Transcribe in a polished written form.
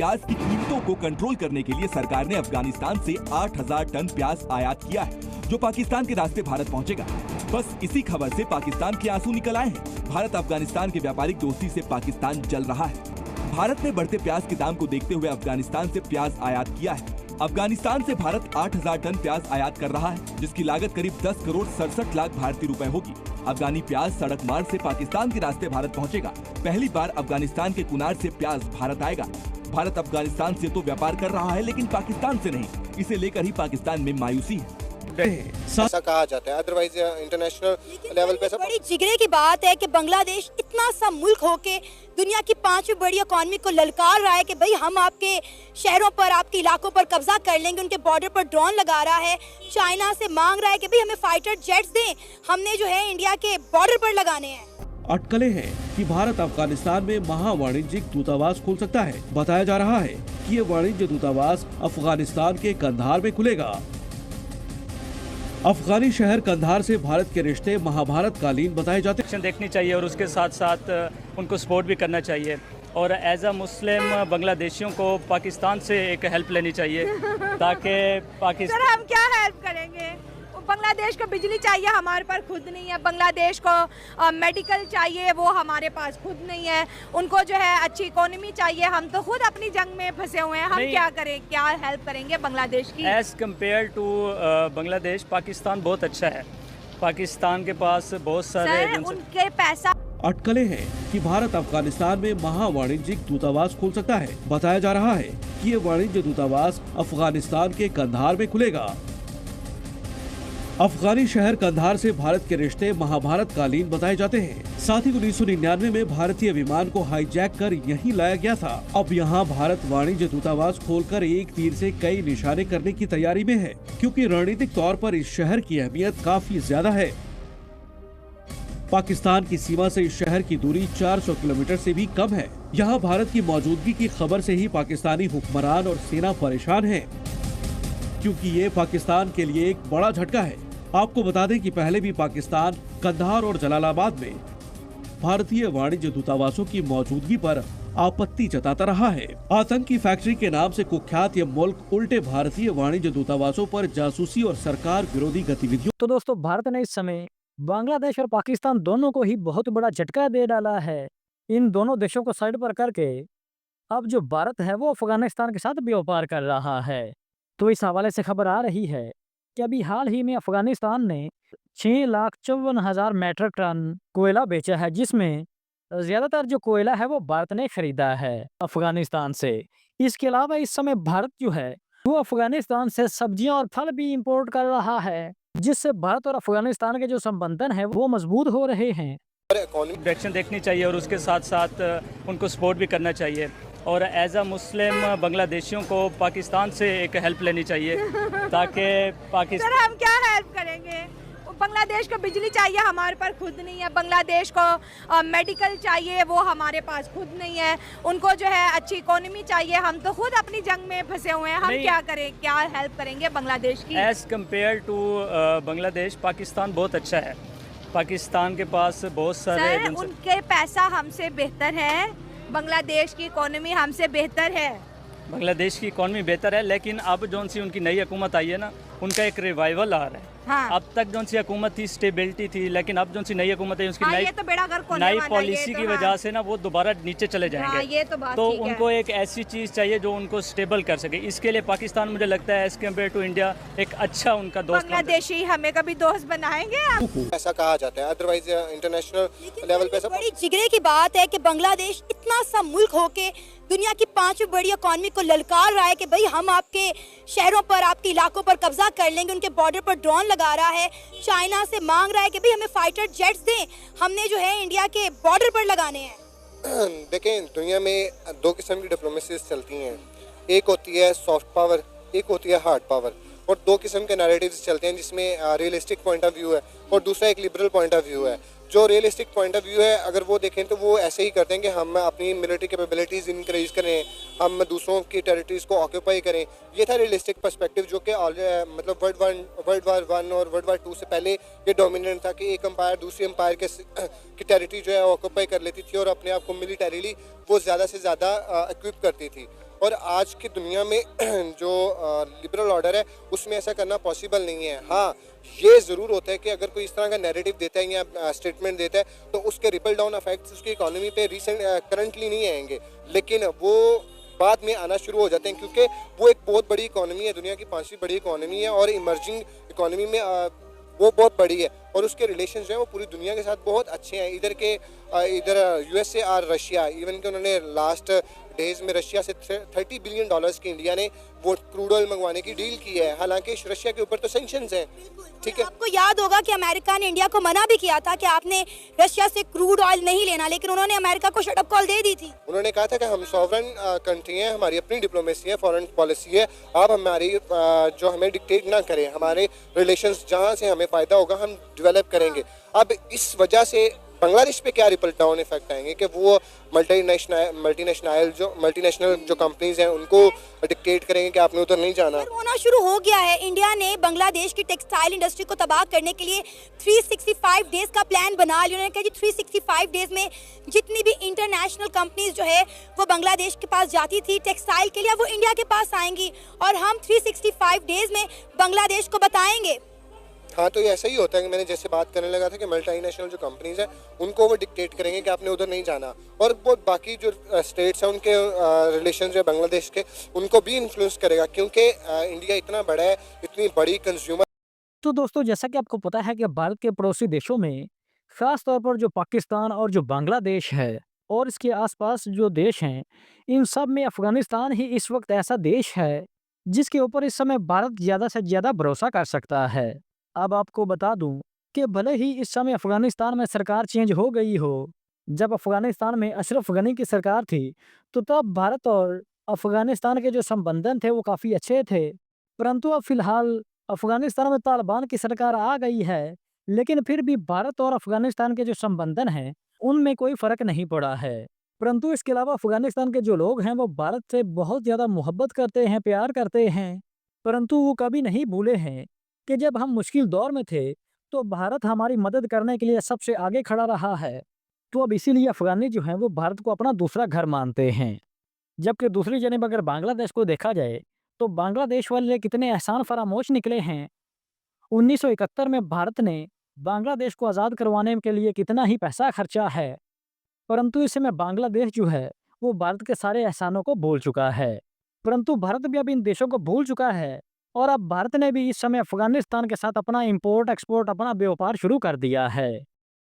प्याज की कीमतों को कंट्रोल करने के लिए सरकार ने अफगानिस्तान से 8,000 टन प्याज आयात किया है, जो पाकिस्तान के रास्ते भारत पहुंचेगा। बस इसी खबर से पाकिस्तान के आंसू निकल आए हैं। भारत अफगानिस्तान के व्यापारिक दोस्ती से पाकिस्तान जल रहा है। भारत ने बढ़ते प्याज के दाम को देखते हुए अफगानिस्तान से प्याज आयात किया है। अफगानिस्तान से भारत 8,000 टन प्याज आयात कर रहा है, जिसकी लागत करीब 10 करोड़ 67 लाख भारतीय रुपए होगी। अफगानी प्याज सड़क मार्ग से पाकिस्तान के रास्ते भारत पहुंचेगा। पहली बार अफगानिस्तान के कुनार से प्याज भारत आएगा। भारत अफगानिस्तान से तो व्यापार कर रहा है, लेकिन पाकिस्तान से नहीं। इसे लेकर ही पाकिस्तान में मायूसी है। ऐसा कहा जाता है, अदरवाइज इंटरनेशनल लेवल पे सब बड़ी जिगरे की बात है कि बांग्लादेश इतना सा मुल्क होके दुनिया की 5वीं बड़ी इकॉनमी को ललकार रहा है कि भाई हम आपके शहरों पर, आपके इलाकों पर कब्जा कर लेंगे। उनके बॉर्डर पर ड्रोन लगा रहा है। चाइना से मांग रहा है कि भाई हमें फाइटर जेट्स दें, हमने जो है इंडिया के बॉर्डर पर लगाने हैं। अटकलें हैं कि भारत अफगानिस्तान में महावाणिज्यिक दूतावास खोल सकता है। बताया जा रहा है कि ये वाणिज्य दूतावास अफगानिस्तान के कंधार में खुलेगा। अफगानी शहर कंधार से भारत के रिश्ते महाभारत कालीन बताए जाते हैं। देखनी चाहिए और उसके साथ साथ उनको सपोर्ट भी करना चाहिए। और एज अ मुस्लिम बांग्लादेशियों को पाकिस्तान से एक हेल्प लेनी चाहिए ताकि पाकिस्तान। सर हम क्या हेल्प करेंगे? बांग्लादेश को बिजली चाहिए, हमारे पास खुद नहीं है। बांग्लादेश को मेडिकल चाहिए, वो हमारे पास खुद नहीं है। उनको जो है अच्छी इकोनॉमी चाहिए, हम तो खुद अपनी जंग में फंसे हुए हैं। हम क्या करें, क्या हेल्प करेंगे बांग्लादेश की? As compare to Bangladesh, Pakistan बहुत अच्छा है। पाकिस्तान के पास बहुत सारे उनके पैसा। अटकलें हैं कि भारत अफगानिस्तान में महावाणिज्यिक दूतावास खोल सकता है। बताया जा रहा है कि ये वाणिज्य दूतावास अफगानिस्तान के कंधार में खुलेगा। अफगानी शहर कंधार से भारत के रिश्ते महाभारत कालीन बताए जाते हैं। साथ ही 1999 में भारतीय विमान को हाईजैक कर यहीं लाया गया था। अब यहां भारत वाणिज्य दूतावास खोलकर एक तीर से कई निशाने करने की तैयारी में है, क्योंकि रणनीतिक तौर पर इस शहर की अहमियत काफी ज्यादा है। पाकिस्तान की सीमा से इस शहर की दूरी 400 किलोमीटर से भी कम है। यहाँ भारत की मौजूदगी की खबर से ही पाकिस्तानी हुक्मरान और सेना परेशान है, क्योंकि ये पाकिस्तान के लिए एक बड़ा झटका है। आपको बता दें कि पहले भी पाकिस्तान कंधार और जलालाबाद में भारतीय वाणिज्य दूतावासों की मौजूदगी पर आपत्ति जताता रहा है। आतंकी फैक्ट्री के नाम से कुख्यात ये मुल्क उल्टे भारतीय वाणिज्य दूतावासों पर जासूसी और सरकार विरोधी गतिविधियों। तो दोस्तों, भारत ने इस समय बांग्लादेश और पाकिस्तान दोनों को ही बहुत बड़ा झटका दे डाला है। इन दोनों देशों को साइड पर करके अब जो भारत है वो अफगानिस्तान के साथ व्यापार कर रहा है। तो इस हवाले से खबर आ रही है कि अभी हाल ही में अफगानिस्तान ने 6,54,000 मैट्रिक टन कोयला बेचा है, जिसमें ज्यादातर जो कोयला है वो भारत ने खरीदा है अफगानिस्तान से। इसके अलावा इस समय भारत जो है वो अफगानिस्तान से सब्जियां और फल भी इंपोर्ट कर रहा है, जिससे भारत और अफगानिस्तान के जो संबंधन है वो मजबूत हो रहे हैं। डायरेक्शन देखनी चाहिए और उसके साथ साथ उनको सपोर्ट भी करना चाहिए। और एज अ मुस्लिम बांग्लादेशियों को पाकिस्तान से एक हेल्प लेनी चाहिए ताकि पाकिस्तान। सर हम क्या हेल्प करेंगे? बांग्लादेश को बिजली चाहिए, हमारे पास खुद नहीं है। बांग्लादेश को मेडिकल चाहिए, वो हमारे पास खुद नहीं है। उनको जो है अच्छी इकोनॉमी चाहिए, हम तो खुद अपनी जंग में फंसे हुए हैं। हम क्या करें, क्या हेल्प करेंगे बांग्लादेश की? As compare to Bangladesh, Pakistan बहुत अच्छा है। पाकिस्तान के पास बहुत सारे उनके पैसा हमसे बेहतर है, बांग्लादेश की इकोनॉमी हमसे बेहतर है। बांग्लादेश की इकोनॉमी बेहतर है, लेकिन अब जो सी उनकी नई हुकूमत आई है ना, उनका एक रिवाइवल आ रहा है। हाँ। अब तक जो सी हुकूमत थी स्टेबिलिटी थी, लेकिन अब जो सी नई हुकूमत है उसकी नई पॉलिसी की वजह से ना वो दोबारा नीचे चले जाएंगे। ये तो बात तो ठीक है। उनको एक ऐसी चीज़ चाहिए जो उनको स्टेबल कर सके। इसके लिए पाकिस्तान मुझे लगता है एज कम्पेयर टू इंडिया एक अच्छा उनका दोस्त। बांग्लादेशी हमें कभी दोस्त बनाएंगे? ऐसा कहा जाता है, अदरवाइज इंटरनेशनल लेवल पे सब बड़ी जिगरे की बात है कि बांग्लादेश इतना सा मुल्क होके दुनिया की 5वीं बड़ी इकॉनमी को ललकार रहा है कि भाई हम आपके शहरों पर, आपके इलाकों पर कब्जा कर लेंगे। उनके बॉर्डर पर ड्रोन लगा रहा है। चाइना से मांग रहा है कि भाई हमें फाइटर जेट्स दें, हमने जो है इंडिया के बॉर्डर पर लगाने हैं। देखें, दुनिया में 2 किस्म की डिप्लोमेसी चलती हैं। एक होती है सॉफ्ट पावर, एक होती है हार्ड पावर। और 2 किस्म के नैरेटिव्स चलते हैं, जिसमें रियलिस्टिक पॉइंट ऑफ व्यू है और दूसरा एक लिबरल पॉइंट ऑफ व्यू है। जो रियलिस्टिक पॉइंट ऑफ व्यू है, अगर वो देखें तो वो ऐसे ही करते हैं कि हम अपनी मिलिट्री कैपेबिलिटीज़ इंक्रीज करें, हम दूसरों की टेरिटरीज़ को ऑक्यूपाई करें। ये था रियलिस्टिक पर्सपेक्टिव, जो कि मतलब वर्ल्ड वार 1 और वर्ल्ड वार 2 से पहले ये डोमिनेंट था कि एक एम्पायर दूसरी एम्पायर की टेरिटरी जो है ऑक्यूपाई कर लेती थी और अपने आप को मिलिटरीली वो ज़्यादा से ज़्यादा इक्विप करती थी। और आज की दुनिया में जो लिबरल ऑर्डर है उसमें ऐसा करना पॉसिबल नहीं है। हाँ, ये ज़रूर होता है कि अगर कोई इस तरह का नैरेटिव देता है या स्टेटमेंट देता है तो उसके रिपल डाउन इफेक्ट्स उसकी इकोनॉमी पे करंटली नहीं आएंगे, लेकिन वो बाद में आना शुरू हो जाते हैं, क्योंकि वो एक बहुत बड़ी इकोनॉमी है, दुनिया की 5वीं बड़ी इकोनॉमी है और इमर्जिंग इकोनॉमी में वो बहुत बड़ी है और उसके रिलेशन जो है वो पूरी दुनिया के साथ बहुत अच्छे हैं। इधर यूएसए और रशिया, इवन कि उन्होंने लास्ट डेज में रशिया से $30 बिलियन की इंडिया ने वो क्रूड ऑयल मंगवाने की डील की है। हालांकि रशिया के ऊपर तो सैंक्शंस हैं, ठीक है। आपको याद होगा कि अमेरिका ने इंडिया को मना भी किया था कि आपने रशिया से क्रूड ऑयल नहीं लेना, लेकिन उन्होंने अमेरिका को शट अप कॉल दे दी थी। उन्होंने कहा था कि हम सॉवरन कंट्री हैं, हमारी अपनी डिप्लोमेसी है, फॉरेन पॉलिसी है, आप हमारी जो हमें डिक्टेट ना करें, हमारे रिलेशंस जहाँ से हमें फ़ायदा होगा हम डेवलप करेंगे। अब इस वजह से बांग्लादेश पे क्या रिपल डाउन इफेक्ट आएंगे कि वो मल्टीनेशनल जो कंपनीज हैं उनको डिक्टेट करेंगे कि आपने उधर नहीं जाना। होना शुरू हो गया है। इंडिया ने बांग्लादेश की टेक्सटाइल इंडस्ट्री को तबाह करने के लिए 365 डेज का प्लान बना लिया। उन्होंने कहा जी 365 डेज में जितनी भी इंटरनेशनल कंपनीज जो है वो बांग्लादेश के पास जाती थी टेक्सटाइल के लिए, वो इंडिया के पास आएंगी और हम 365 डेज में बांग्लादेश को बताएंगे। हाँ, तो ये ऐसा ही होता है कि मैंने जैसे बात करने लगा था कि मल्टीनेशनल जो कंपनीज हैं उनको वो डिक्टेट करेंगे कि आपने उधर नहीं जाना, और वो बाकी जो स्टेट्स हैं उनके रिलेशन जो है बांग्लादेश के उनको भी इन्फ्लुएंस करेगा, क्योंकि इंडिया इतना बड़ा है, इतनी बड़ी कंज्यूमर। तो दोस्तों, जैसा कि आपको पता है कि भारत के पड़ोसी देशों में खास तौर पर जो पाकिस्तान और जो बांग्लादेश है और इसके आसपास जो देश हैं, इन सब में अफगानिस्तान ही इस वक्त ऐसा देश है जिसके ऊपर इस समय भारत ज़्यादा से ज़्यादा भरोसा कर सकता है। अब आपको बता दूं कि भले ही इस समय अफगानिस्तान में सरकार चेंज हो गई हो, जब अफगानिस्तान में अशरफ गनी की सरकार थी तो तब भारत और अफगानिस्तान के जो संबंध थे वो काफ़ी अच्छे थे। परंतु अब फिलहाल अफगानिस्तान में तालिबान की सरकार आ गई है, लेकिन फिर भी भारत और अफगानिस्तान के जो संबंधन हैं उनमें कोई फर्क नहीं पड़ा है। परंतु इसके अलावा अफगानिस्तान के जो लोग हैं वो भारत से बहुत ज़्यादा मोहब्बत करते हैं, प्यार करते हैं, परंतु वो कभी नहीं भूले हैं कि जब हम मुश्किल दौर में थे तो भारत हमारी मदद करने के लिए सबसे आगे खड़ा रहा है। तो अब इसीलिए अफगानी जो हैं वो भारत को अपना दूसरा घर मानते हैं। जबकि दूसरी जनिब अगर बांग्लादेश को देखा जाए तो बांग्लादेश वाले कितने एहसान फरामोश निकले हैं। 1971 में भारत ने बांग्लादेश को आज़ाद करवाने के लिए कितना ही पैसा खर्चा है, परंतु इस समय बांग्लादेश जो है वो भारत के सारे एहसानों को भूल चुका है। परंतु भारत भी अब इन देशों को भूल चुका है और अब भारत ने भी इस समय अफगानिस्तान के साथ अपना इंपोर्ट एक्सपोर्ट, अपना व्यापार शुरू कर दिया है।